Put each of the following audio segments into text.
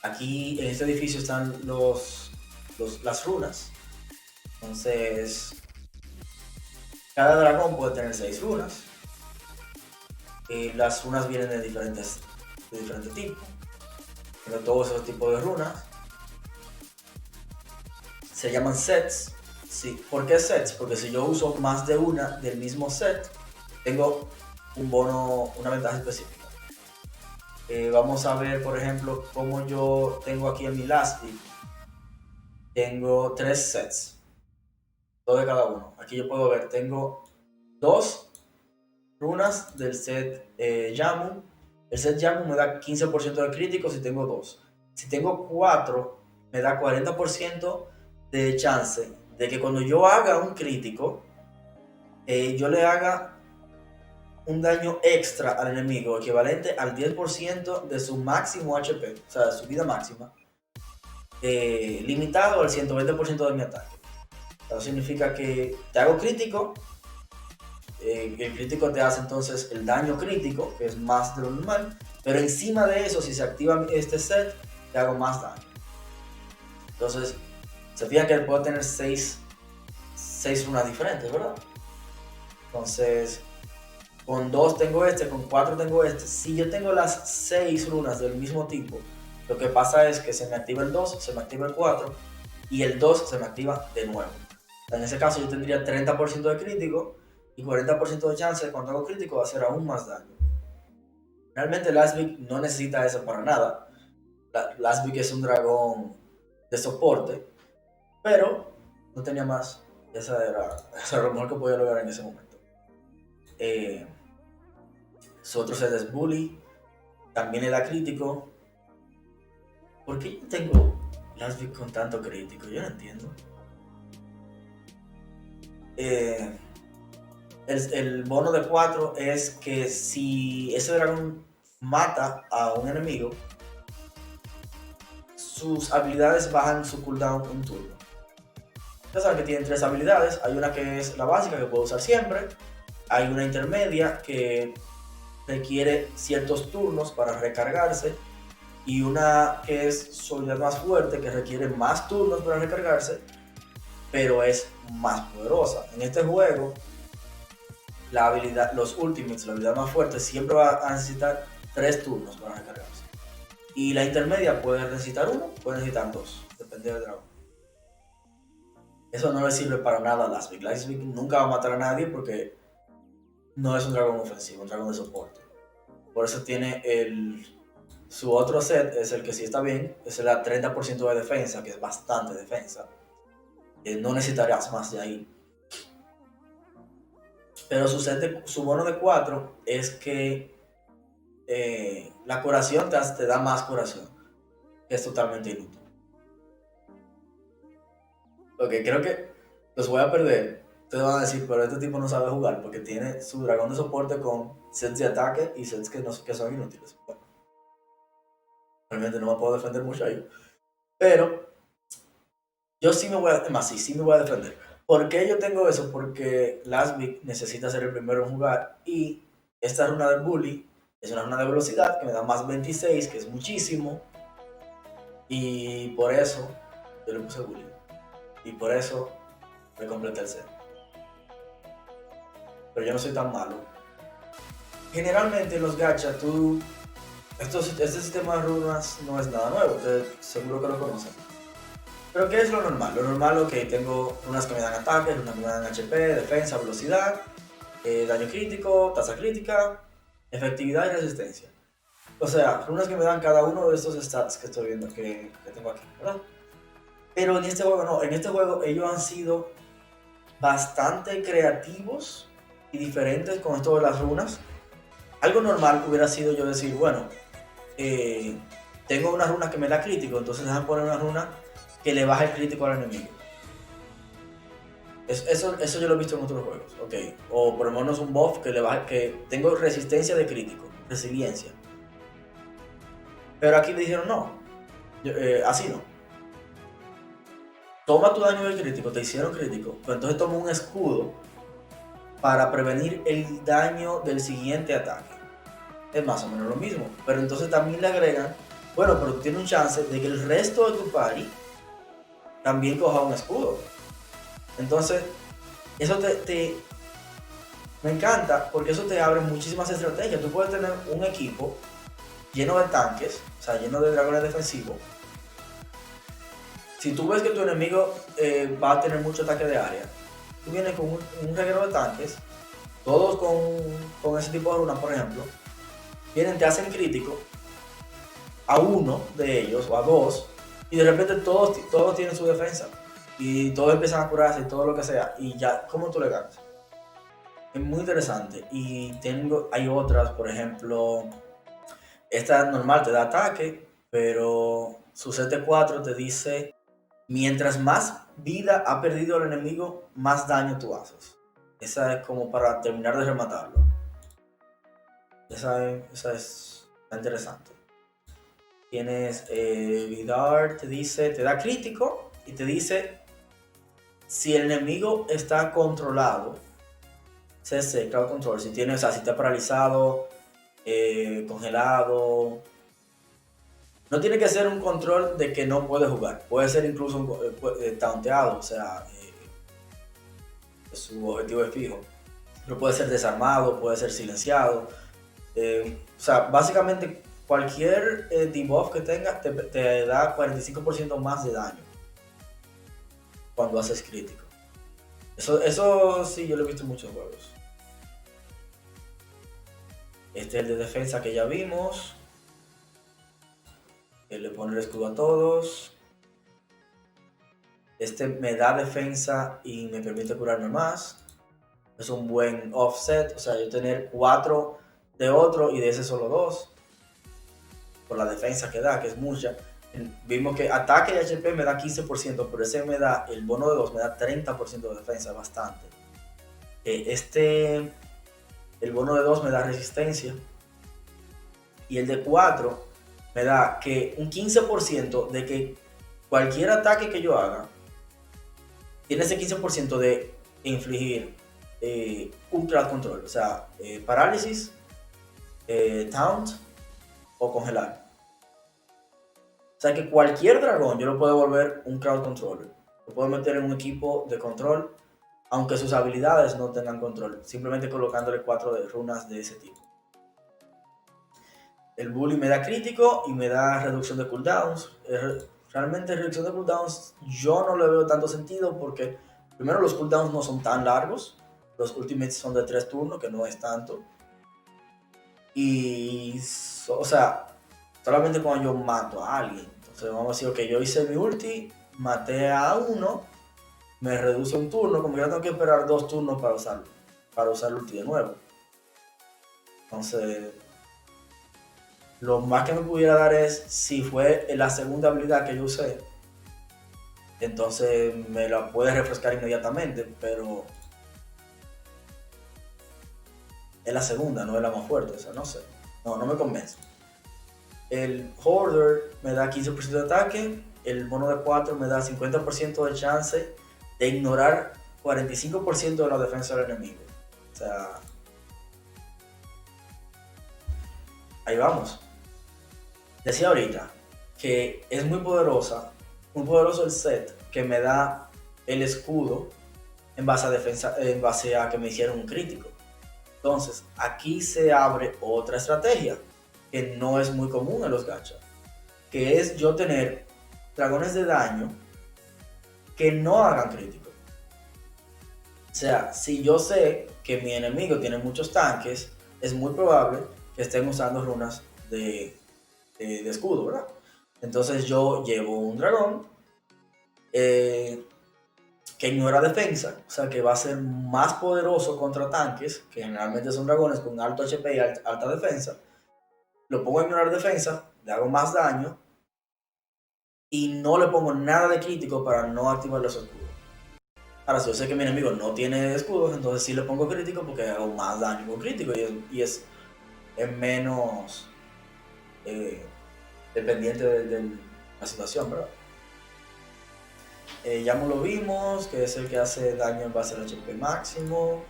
Aquí en este edificio están las runas. Entonces, cada dragón puede tener 6 runas. Las runas vienen de diferentes tipos. Pero todos esos tipos de runas se llaman sets. Sí. ¿Por qué sets? Porque si yo uso más de una del mismo set, tengo un bono, una ventaja específica. Vamos a ver, por ejemplo, cómo yo tengo aquí en mi Lastic. Tengo 3 sets, dos de cada uno. Aquí yo puedo ver, tengo dos runas del set Yamu. El set Yamu me da 15% de crítico si tengo dos. Si tengo 4, me da 40% de chance de que cuando yo haga un crítico, yo le haga un daño extra al enemigo equivalente al 10% de su máximo HP, o sea, de su vida máxima, limitado al 120% de mi ataque. Eso significa que te hago crítico, el crítico te hace entonces el daño crítico, que es más de lo normal, pero encima de eso, si se activa este set, te hago más daño. Entonces, se fijan que puedo tener 6 runas diferentes, ¿verdad? Entonces, con 2 tengo este, con 4 tengo este. Si yo tengo las 6 runas del mismo tipo, lo que pasa es que se me activa el 2, se me activa el 4 y el 2 se me activa de nuevo. En ese caso yo tendría 30% de crítico y 40% de chance de cuando hago crítico va a hacer aún más daño. Realmente Lasvik no necesita eso para nada. Lasvik es un dragón de soporte, pero no tenía más. Esa era lo mejor que podía lograr en ese momento. Su otro set es Bully, también le da crítico. ¿Por qué yo tengo Lasvik con tanto crítico? Yo no entiendo. El bono de 4 es que si ese dragón mata a un enemigo, sus habilidades bajan su cooldown un turno. Ya saben que tienen 3 habilidades. Hay una que es la básica que puedo usar siempre. Hay una intermedia que requiere ciertos turnos para recargarse. Y una que es su habilidad más fuerte, que requiere más turnos para recargarse, pero es más poderosa. En este juego, la habilidad, los ultimates, la habilidad más fuerte, siempre va a necesitar 3 turnos para recargarse. Y la intermedia puede necesitar 1, puede necesitar 2, depende del dragón. Eso no le sirve para nada a Lasvik. Lasvik nunca va a matar a nadie porque no es un dragón ofensivo, un dragón de soporte. Por eso tiene su otro set, es el que sí está bien, es el 30% de defensa, que es bastante defensa. No necesitarías más de ahí. Pero su bono de 4 es que la curación te da más curación, que es totalmente inútil. Ok, creo que los voy a perder. Ustedes van a decir, pero este tipo no sabe jugar porque tiene su dragón de soporte con sets de ataque y sets que son inútiles. Bueno, realmente no me puedo defender mucho ahí. Pero yo sí me voy a, sí me voy a defender. ¿Por qué yo tengo eso? Porque Lasvik necesita ser el primero en jugar y esta runa del Bully es una runa de velocidad que me da más 26, que es muchísimo. Y por eso yo le puse Bully. Y por eso me completé el set. Pero yo no soy tan malo. Generalmente en los gacha, este sistema de runas no es nada nuevo, ustedes seguro que lo conocen. Pero ¿qué es lo normal? Lo normal, ok, tengo runas que me dan ataque, runas que me dan HP, defensa, velocidad, daño crítico, tasa crítica, efectividad y resistencia. O sea, runas que me dan cada uno de estos stats que estoy viendo que tengo aquí, ¿verdad? Pero en este juego no, en este juego ellos han sido bastante creativos y diferentes con esto de las runas. Algo normal hubiera sido yo decir, bueno, tengo una runa que me da crítico, entonces déjame poner una runa que le baja el crítico al enemigo. Eso yo lo he visto en otros juegos, ok. O por lo menos un buff que le baja, que tengo resistencia de crítico, resiliencia. Pero aquí me dijeron no, así no. Toma tu daño del crítico, te hicieron crítico, pero entonces toma un escudo para prevenir el daño del siguiente ataque. Es más o menos lo mismo, pero entonces también le agregan Bueno, pero tú tienes un chance de que el resto de tu party también coja un escudo. Entonces, eso me encanta porque eso te abre muchísimas estrategias. Tú puedes tener un equipo lleno de tanques, o sea, lleno de dragones defensivos. Si tú ves que tu enemigo va a tener mucho ataque de área, tú vienes con un reguero de tanques, todos con ese tipo de runas, por ejemplo, vienen, te hacen crítico a uno de ellos o a dos, y de repente todos tienen su defensa, y todos empiezan a curarse y todo lo que sea, y ya, ¿cómo tú le ganas? Es muy interesante. Y hay otras, por ejemplo, esta normal te da ataque, pero su CT4 te dice, mientras más vida ha perdido el enemigo, más daño tú haces. Esa es como para terminar de rematarlo. Esa está interesante. Tienes Vidar, te da crítico y te dice si el enemigo está controlado. CC, Crowd Control, si está paralizado, congelado. No tiene que ser un control de que no puede jugar. Puede ser incluso taunteado, o sea, su objetivo es fijo. Pero puede ser desarmado, puede ser silenciado. O sea, básicamente cualquier debuff que tenga te da 45% más de daño cuando haces crítico. Eso sí, yo lo he visto en muchos juegos. Este es el de defensa que ya vimos. Él le pone el escudo a todos. Este me da defensa y me permite curarme más. Es un buen offset, o sea, yo tener 4 de otro y de ese solo 2. Por la defensa que da, que es mucha. Vimos que ataque y HP me da 15%, pero ese el bono de 2 me da 30% de defensa, bastante. El bono de 2 me da resistencia. Y el de 4 me da que un 15% de que cualquier ataque que yo haga tiene ese 15% de infligir un crowd control, o sea, parálisis, taunt o congelar. O sea que cualquier dragón yo lo puedo volver un crowd controller. Lo puedo meter en un equipo de control, aunque sus habilidades no tengan control, simplemente colocándole 4 de runas de ese tipo. El bully me da crítico y me da reducción de cooldowns. Realmente reducción de cooldowns yo no le veo tanto sentido porque primero los cooldowns no son tan largos. Los ultimates son de 3 turnos, que no es tanto. Y, o sea, solamente cuando yo mato a alguien. Entonces vamos a decir, ok, yo hice mi ulti, maté a uno, me reduce un turno, como que yo tengo que esperar 2 turnos para usar el ulti de nuevo. Entonces, lo más que me pudiera dar es, si fue la segunda habilidad que yo usé, entonces me la puede refrescar inmediatamente, pero es la segunda, no es la más fuerte, o sea, no sé, no me convence. El Hoarder me da 15% de ataque, el bono de 4 me da 50% de chance de ignorar 45% de la defensa del enemigo. O sea, ahí vamos. Decía ahorita que es muy poderoso el set que me da el escudo en base a que me hicieron un crítico. Entonces, aquí se abre otra estrategia que no es muy común en los gachas, que es yo tener dragones de daño que no hagan crítico. O sea, si yo sé que mi enemigo tiene muchos tanques, es muy probable que estén usando runas de escudo, ¿verdad? Entonces yo llevo un dragón que ignora defensa, o sea que va a ser más poderoso contra tanques, que generalmente son dragones con alto HP y alta defensa. Lo pongo a ignorar defensa, le hago más daño y no le pongo nada de crítico para no activar los escudos. Ahora, si yo sé que mi enemigo no tiene escudos, entonces sí le pongo crítico porque hago más daño con crítico y es menos dependiente de la situación, ¿verdad? Ya no lo vimos, que es el que hace daño en base al HP máximo.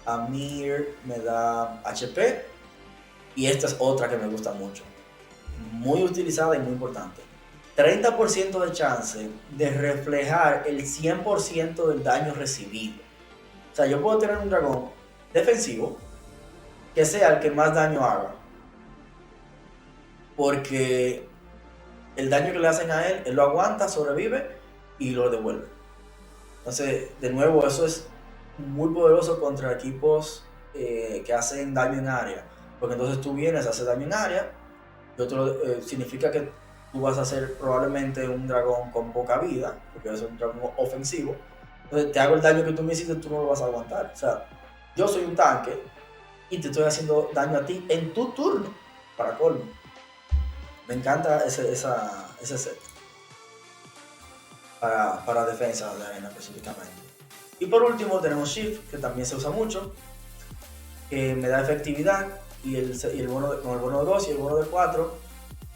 Amir me da HP. Y esta es otra que me gusta mucho. muy utilizada y muy importante. 30% de chance de reflejar el 100% del daño recibido. O sea, yo puedo tener un dragón defensivo que sea el que más daño haga. Porque el daño que le hacen a él lo aguanta, sobrevive y lo devuelve. Entonces, de nuevo, eso es muy poderoso contra equipos que hacen daño en área. Porque entonces tú vienes, haces daño en área, y otro, significa que tú vas a ser probablemente un dragón con poca vida, porque es un dragón ofensivo. Entonces te hago el daño que tú me hiciste, tú no lo vas a aguantar. O sea, yo soy un tanque y te estoy haciendo daño a ti en tu turno, para colmo. Me encanta ese set para defensa de arena específicamente. Y por último tenemos Shift, que también se usa mucho, que me da efectividad y el bono con el bono de 2 y el bono de 4.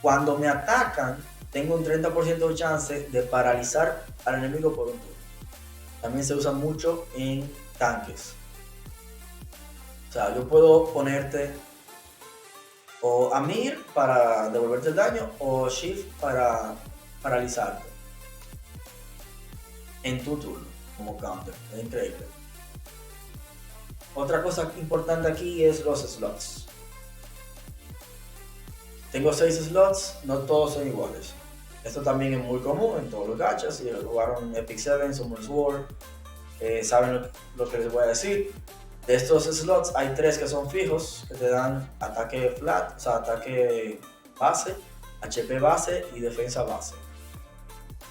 Cuando me atacan, tengo un 30% de chance de paralizar al enemigo por un turno. También se usa mucho en tanques. O sea, yo puedo ponerte o Amir para devolverte el daño o Shift para paralizarte en tu turno como counter. Es increíble. Otra cosa importante aquí es los slots. Tengo 6 slots, no todos son iguales. Esto también es muy común en todos los gachas. Si jugaron Epic 7, Summoners War, saben lo que les voy a decir. De estos slots hay 3 que son fijos, que te dan ataque flat, o sea, ataque base, HP base y defensa base.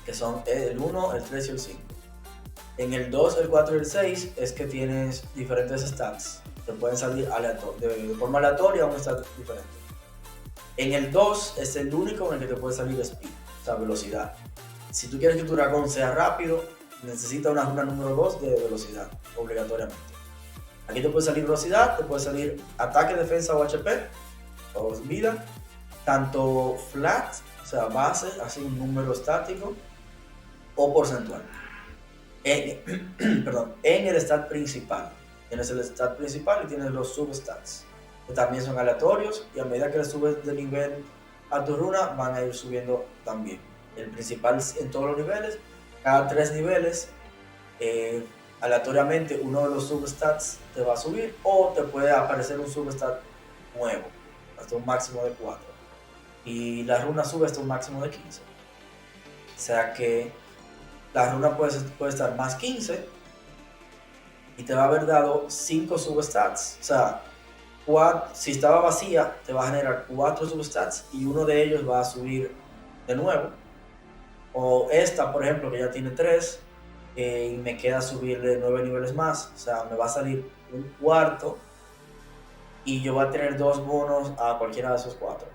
Que son el 1, el 3 y el 5. En el 2, el 4 y el 6 es que tienes diferentes stats. Te pueden salir de forma aleatoria un stat diferente. En el 2 es el único en el que te puede salir speed, o sea, velocidad. Si tú quieres que tu dragón sea rápido, necesita una runa número 2 de velocidad, obligatoriamente. Aquí te puede salir velocidad, te puede salir ataque, defensa o HP, o vida, tanto flat, o sea, base, así un número estático, o porcentual. En el stat principal. Tienes el stat principal y tienes los substats, que también son aleatorios, y a medida que le subes de nivel a tu runa, van a ir subiendo también. El principal en todos los niveles, cada 3 niveles, aleatoriamente uno de los substats te va a subir o te puede aparecer un substat nuevo, hasta un máximo de 4. Y la runa sube hasta un máximo de 15. O sea que la runa puede estar más 15 y te va a haber dado 5 substats. O sea, si estaba vacía, te va a generar 4 substats y uno de ellos va a subir de nuevo. O esta, por ejemplo, que ya tiene 3, y me queda subirle 9 niveles más. O sea, me va a salir un cuarto y yo voy a tener 2 bonos a cualquiera de esos 4.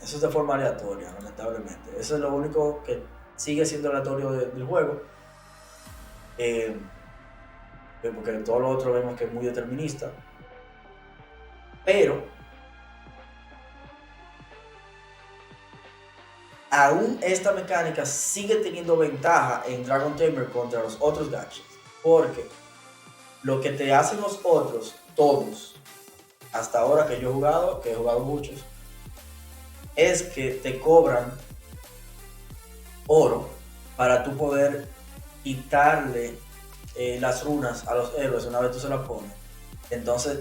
Eso es de forma aleatoria, lamentablemente. Eso es lo único que sigue siendo aleatorio del juego. Porque todo lo otro vemos que es muy determinista. Pero aún esta mecánica sigue teniendo ventaja en Dragon Tamer contra los otros gachas. Porque lo que te hacen los otros, todos, hasta ahora que yo he jugado, que he jugado muchos, es que te cobran oro para tú poder quitarle las runas a los héroes una vez tú se las pones. Entonces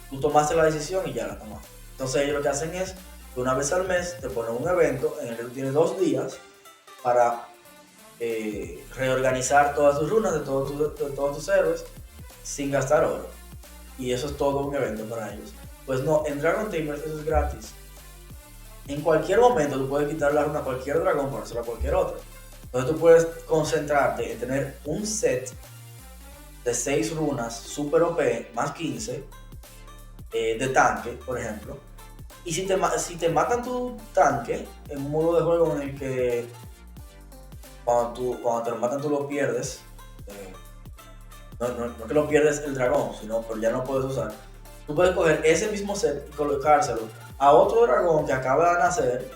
tú tomaste la decisión y ya la tomaste. Entonces ellos lo que hacen es que una vez al mes te ponen un evento en el que tú tienes 2 días para reorganizar todas tus runas de todos tus héroes sin gastar oro. Y eso es todo un evento para ellos. Pues no, en Dragon Tamer eso es gratis. En cualquier momento tú puedes quitar la runa a cualquier dragón, ponérsela a cualquier otro. Entonces tú puedes concentrarte en tener un set de 6 runas super OP más 15 de tanque, por ejemplo. Y si te matan tu tanque en un modo de juego en el que cuando te lo matan tú lo pierdes, no que lo pierdes el dragón, sino que ya no puedes usar. Tú puedes coger ese mismo set y colocárselo a otro dragón que acaba de nacer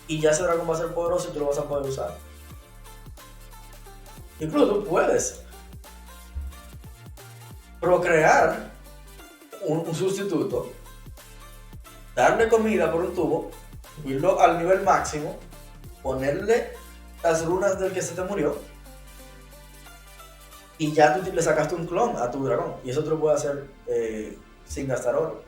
y ya ese dragón va a ser poderoso y tú lo vas a poder usar. Incluso tú puedes procrear un sustituto darle comida por un tubo, subirlo al nivel máximo, ponerle las runas del que se te murió, y ya tú le sacaste un clon a tu dragón. Y eso tú lo puedes hacer sin gastar oro.